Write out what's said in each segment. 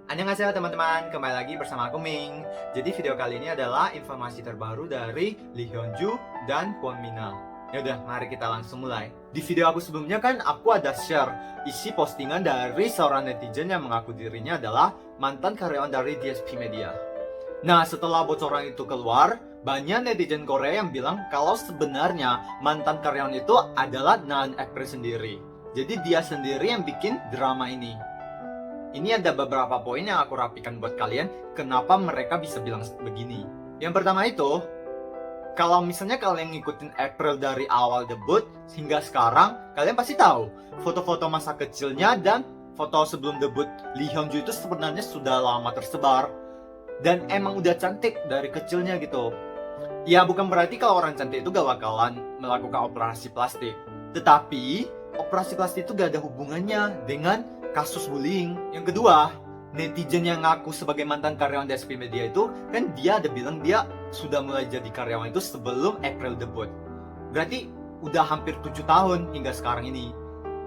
Annyeonghaseyo teman-teman, kembali lagi bersama aku Ming. Jadi video kali ini adalah informasi terbaru dari Lee Hyun-joo dan Kwon Mina. Ya udah, mari kita langsung mulai. Di video aku sebelumnya kan aku ada share isi postingan dari seorang netizen yang mengaku dirinya adalah mantan karyawan dari DSP Media. Nah, setelah bocoran itu keluar, banyak netizen Korea yang bilang kalau sebenarnya mantan karyawan itu adalah Nan Ekri sendiri. Jadi dia sendiri yang bikin drama ini. Ini ada beberapa poin yang aku rapikan buat kalian, kenapa mereka bisa bilang begini. Yang pertama itu, kalau misalnya kalian ngikutin April dari awal debut hingga sekarang, kalian pasti tahu foto-foto masa kecilnya dan foto sebelum debut Lee Hyun-joo itu sebenarnya sudah lama tersebar. Dan emang udah cantik dari kecilnya gitu. Ya bukan berarti kalau orang cantik itu gak bakalan melakukan operasi plastik. Tetapi, operasi plastik itu gak ada hubungannya dengan kasus bullying. Yang kedua, netizen yang ngaku sebagai mantan karyawan DSP Media itu, kan dia ada bilang dia sudah mulai jadi karyawan itu sebelum April debut. Berarti udah hampir 7 tahun hingga sekarang ini.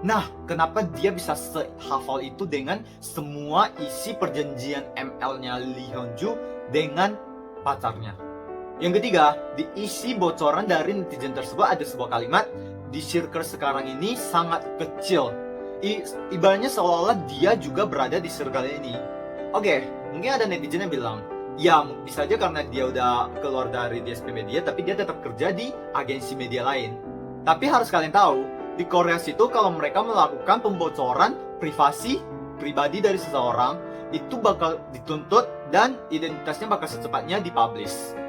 Nah, kenapa dia bisa sehafal itu dengan semua isi perjanjian ML-nya Lee Hyun-joo dengan pacarnya? Yang ketiga, di isi bocoran dari netizen tersebut ada sebuah kalimat, di circle sekarang ini sangat kecil. Ibaratnya seolah-olah dia juga berada di circle ini. Oke, mungkin ada netizen yang bilang, ya bisa aja karena dia udah keluar dari DSP Media, tapi dia tetap kerja di agensi media lain. Tapi harus kalian tahu, di Korea situ kalau mereka melakukan pembocoran pribadi dari seseorang, itu bakal dituntut dan identitasnya bakal secepatnya dipublish.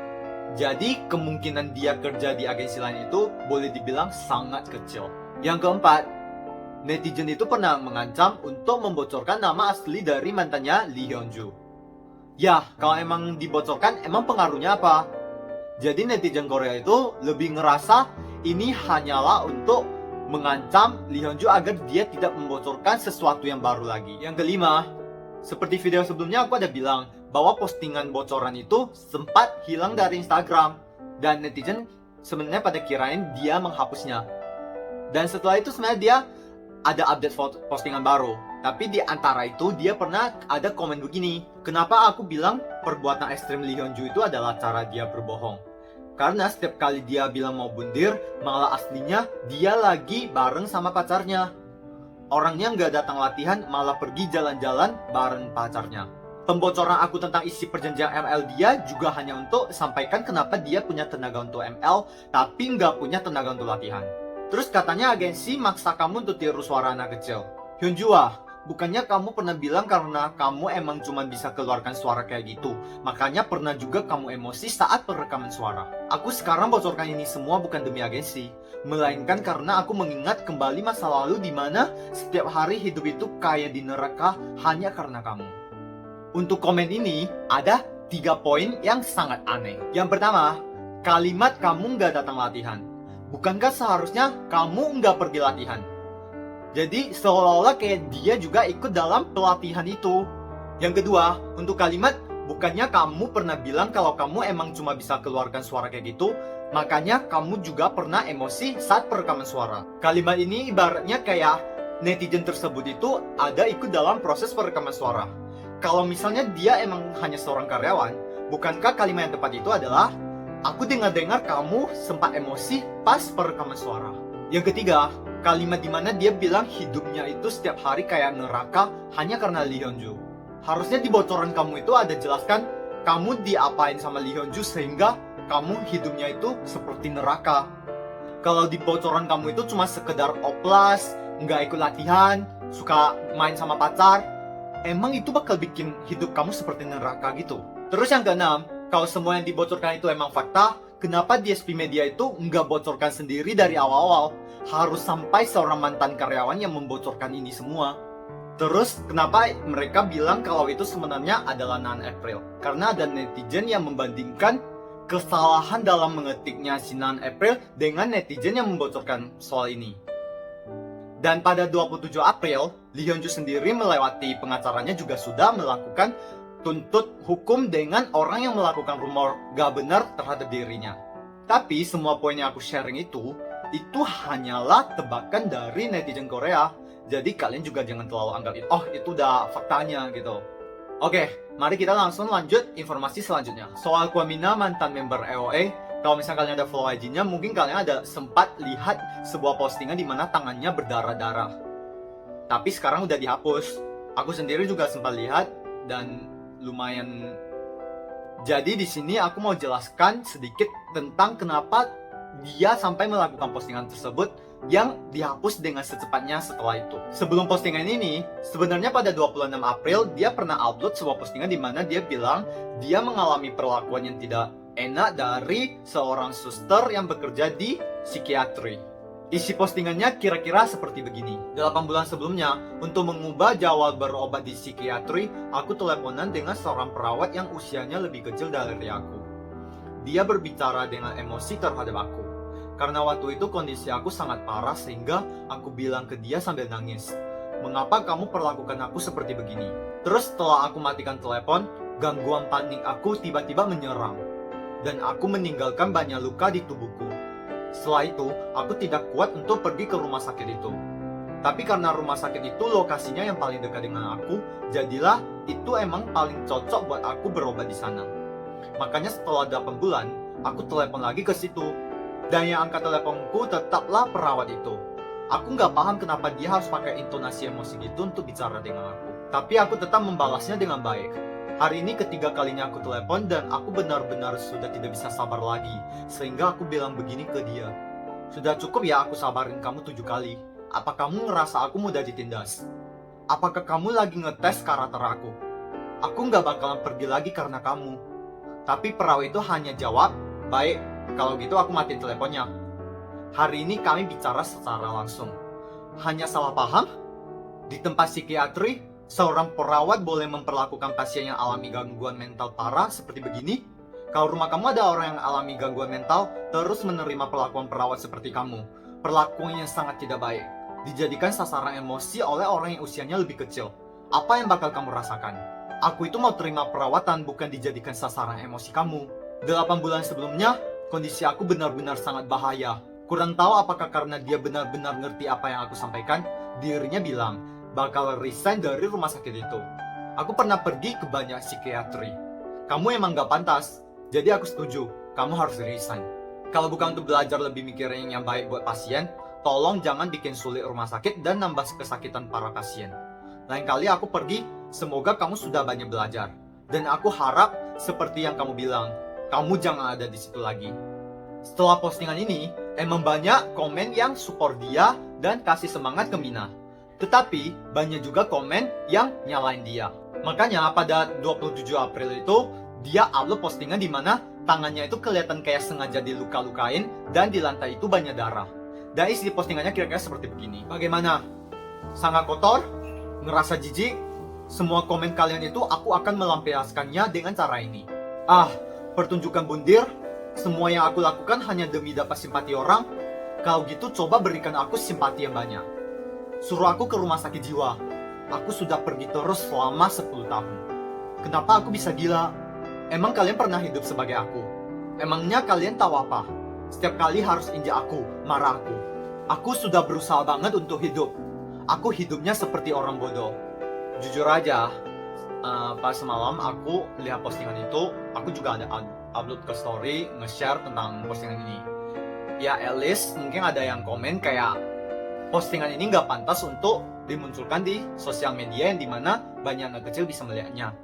Jadi kemungkinan dia kerja di agensi lain itu boleh dibilang sangat kecil. Yang keempat, netizen itu pernah mengancam untuk membocorkan nama asli dari mantannya Lee Hyun-joo. Ya, kalau emang dibocorkan, emang pengaruhnya apa? Jadi netizen Korea itu lebih ngerasa ini hanyalah untuk mengancam Lee Hyun-joo agar dia tidak membocorkan sesuatu yang baru lagi. Yang kelima, seperti video sebelumnya aku ada bilang bahwa postingan bocoran itu sempat hilang dari Instagram dan netizen sebenarnya pada kirain dia menghapusnya. Dan setelah itu sebenarnya dia ada update postingan baru. Tapi di antara itu dia pernah ada komen begini, kenapa aku bilang perbuatan ekstrim Lee Hyun-joo itu adalah cara dia berbohong? Karena setiap kali dia bilang mau bundir, malah aslinya dia lagi bareng sama pacarnya. Orangnya nggak datang latihan, malah pergi jalan-jalan bareng pacarnya. Pembocoran aku tentang isi perjanjian ML dia juga hanya untuk sampaikan kenapa dia punya tenaga untuk ML, tapi nggak punya tenaga untuk latihan. Terus katanya agensi maksa kamu untuk tiru suara anak kecil. Hyun-joo, bukannya kamu pernah bilang karena kamu emang cuma bisa keluarkan suara kayak gitu. Makanya pernah juga kamu emosi saat perekaman suara. Aku sekarang bocorkan ini semua bukan demi agensi, melainkan karena aku mengingat kembali masa lalu di mana setiap hari hidup itu kayak di neraka hanya karena kamu. Untuk komen ini ada 3 poin yang sangat aneh. Yang pertama, kalimat kamu nggak datang latihan. Bukankah seharusnya kamu nggak pergi latihan? Jadi seolah-olah kayak dia juga ikut dalam pelatihan itu. Yang kedua, untuk kalimat bukannya kamu pernah bilang kalau kamu emang cuma bisa keluarkan suara kayak gitu, makanya kamu juga pernah emosi saat perekaman suara. Kalimat ini ibaratnya kayak netizen tersebut itu ada ikut dalam proses perekaman suara. Kalau misalnya dia emang hanya seorang karyawan, bukankah kalimat yang tepat itu adalah aku dengar-dengar kamu sempat emosi pas perekaman suara. Yang ketiga, kalimat dimana dia bilang hidupnya itu setiap hari kayak neraka hanya karena Lee Hyun-joo. Harusnya di bocoran kamu itu ada jelaskan kamu diapain sama Lee Hyun-joo sehingga kamu hidupnya itu seperti neraka. Kalau di bocoran kamu itu cuma sekedar oplas, nggak ikut latihan, suka main sama pacar, emang itu bakal bikin hidup kamu seperti neraka gitu. Terus yang keenam, kalau semua yang dibocorkan itu emang fakta, kenapa DSP Media itu nggak bocorkan sendiri dari awal-awal? Harus sampai seorang mantan karyawan yang membocorkan ini semua. Terus kenapa mereka bilang kalau itu sebenarnya adalah Nan April? Karena ada netizen yang membandingkan kesalahan dalam mengetiknya si Nan April dengan netizen yang membocorkan soal ini. Dan pada 27 April, Lee Hyun-joo sendiri melewati pengacaranya juga sudah melakukan tuntut hukum dengan orang yang melakukan rumor gak benar terhadap dirinya. Tapi semua poin yang aku sharing itu hanyalah tebakan dari netizen Korea. Jadi kalian juga jangan terlalu anggap itu udah faktanya gitu. Oke, mari kita langsung lanjut informasi selanjutnya. Soal Kwon Mina mantan member EOA, kalau misalnya kalian ada follow IG-nya, mungkin kalian ada sempat lihat sebuah postingan di mana tangannya berdarah-darah. Tapi sekarang udah dihapus. Aku sendiri juga sempat lihat dan lumayan. Jadi di sini aku mau jelaskan sedikit tentang kenapa dia sampai melakukan postingan tersebut yang dihapus dengan secepatnya setelah itu. Sebelum postingan ini, sebenarnya pada 26 April dia pernah upload sebuah postingan di mana dia bilang dia mengalami perlakuan yang tidak enak dari seorang suster yang bekerja di psikiatri. Isi postingannya kira-kira seperti begini. 8 bulan sebelumnya, untuk mengubah jadwal berobat di psikiatri, aku teleponan dengan seorang perawat yang usianya lebih kecil dari aku. Dia berbicara dengan emosi terhadap aku. Karena waktu itu kondisi aku sangat parah sehingga aku bilang ke dia sambil nangis, "Mengapa kamu perlakukan aku seperti begini?" Terus setelah aku matikan telepon, gangguan panik aku tiba-tiba menyerang. Dan aku meninggalkan banyak luka di tubuhku. Setelah itu, aku tidak kuat untuk pergi ke rumah sakit itu. Tapi karena rumah sakit itu lokasinya yang paling dekat dengan aku, jadilah itu emang paling cocok buat aku berobat di sana. Makanya setelah 8 bulan, aku telepon lagi ke situ. Dan yang angkat teleponku tetaplah perawat itu. Aku nggak paham kenapa dia harus pakai intonasi emosi gitu untuk bicara dengan aku. Tapi aku tetap membalasnya dengan baik. Hari ini ketiga kalinya aku telepon dan aku benar-benar sudah tidak bisa sabar lagi. Sehingga aku bilang begini ke dia, "Sudah cukup ya aku sabarin kamu 7 kali. Apa kamu ngerasa aku mudah ditindas? Apakah kamu lagi ngetes karakter aku? Aku nggak bakalan pergi lagi karena kamu." Tapi perawat itu hanya jawab, "Baik, kalau gitu aku matiin teleponnya." Hari ini kami bicara secara langsung. Hanya salah paham? Di tempat psikiatri, seorang perawat boleh memperlakukan pasien yang alami gangguan mental parah seperti begini? Kalau rumah kamu ada orang yang alami gangguan mental, terus menerima perlakuan perawat seperti kamu, perlakuan yang sangat tidak baik, dijadikan sasaran emosi oleh orang yang usianya lebih kecil, apa yang bakal kamu rasakan? Aku itu mau terima perawatan, bukan dijadikan sasaran emosi kamu. 8 bulan sebelumnya, kondisi aku benar-benar sangat bahaya. Kurang tahu apakah karena dia benar-benar ngerti apa yang aku sampaikan, dirinya bilang bakal resign dari rumah sakit itu. Aku pernah pergi ke banyak psikiatri. Kamu emang gak pantas, jadi aku setuju, kamu harus resign. Kalau bukan untuk belajar lebih mikirin yang baik buat pasien, tolong jangan bikin sulit rumah sakit dan nambah kesakitan para pasien. Lain kali aku pergi, semoga kamu sudah banyak belajar. Dan aku harap seperti yang kamu bilang, kamu jangan ada di situ lagi. Setelah postingan ini, emang banyak komen yang support dia dan kasih semangat ke Mina. Tetapi banyak juga komen yang nyalain dia. Makanya pada 27 April itu dia upload postingan di mana tangannya itu kelihatan kayak sengaja diluka-lukain dan di lantai itu banyak darah. Dan isi postingannya kira-kira seperti begini. Bagaimana? Sangat kotor? Ngerasa jijik? Semua komen kalian itu aku akan melampiaskannya dengan cara ini. Pertunjukan bundir? Semua yang aku lakukan hanya demi dapat simpati orang? Kalau gitu coba berikan aku simpati yang banyak. Suruh aku ke rumah sakit jiwa. Aku sudah pergi terus selama 10 tahun. Kenapa aku bisa gila? Emang kalian pernah hidup sebagai aku? Emangnya kalian tahu apa? Setiap kali harus injak aku, marah aku. Aku sudah berusaha banget untuk hidup. Aku hidupnya seperti orang bodoh. Jujur aja, pas semalam aku lihat postingan itu, aku juga ada upload ke story, nge-share tentang postingan ini. Ya at least mungkin ada yang komen kayak postingan ini nggak pantas untuk dimunculkan di sosial media yang dimana banyak anak kecil bisa melihatnya.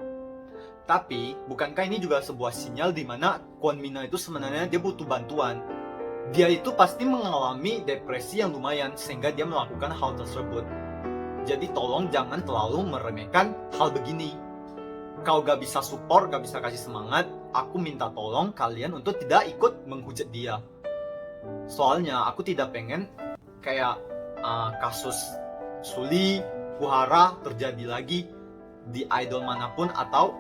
Tapi, bukankah ini juga sebuah sinyal dimana Kwon Mina itu sebenarnya dia butuh bantuan? Dia itu pasti mengalami depresi yang lumayan sehingga dia melakukan hal tersebut. Jadi tolong jangan terlalu meremehkan hal begini. Kalau gak bisa support, gak bisa kasih semangat, aku minta tolong kalian untuk tidak ikut menghujat dia. Soalnya aku tidak pengen kayak kasus Suli, Kuhara terjadi lagi di idol manapun atau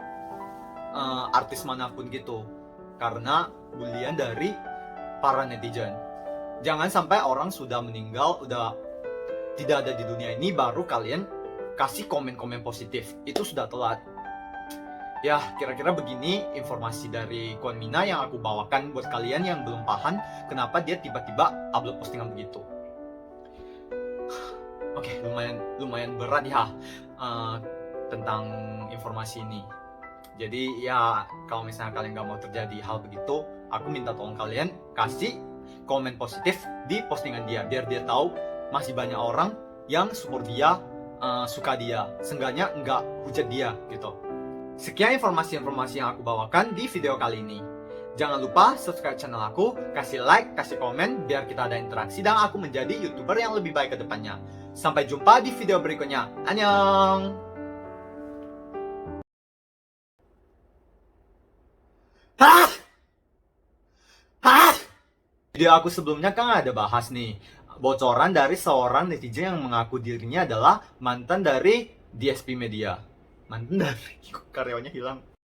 artis manapun gitu, karena bulian dari para netizen. Jangan sampai orang sudah meninggal, udah tidak ada di dunia ini, baru kalian kasih komen-komen positif. Itu sudah telat. Ya, kira-kira begini informasi dari Kwon Mina yang aku bawakan buat kalian yang belum paham kenapa dia tiba-tiba upload postingan begitu. Oke, lumayan berat ya. tentang informasi ini. Jadi ya kalau misalnya kalian nggak mau terjadi hal begitu, aku minta tolong kalian kasih komen positif di postingan dia, biar dia tahu masih banyak orang yang support dia, suka dia, seenggaknya nggak hujat dia gitu. Sekian informasi-informasi yang aku bawakan di video kali ini. Jangan lupa subscribe channel aku, kasih like, kasih komen, biar kita ada interaksi dan aku menjadi YouTuber yang lebih baik ke depannya. Sampai jumpa di video berikutnya. Annyeong! Hah? Hah? Video aku sebelumnya kan ada bahas nih bocoran dari seorang netizen yang mengaku dirinya adalah mantan dari DSP Media. Mantan dari karyawannya hilang.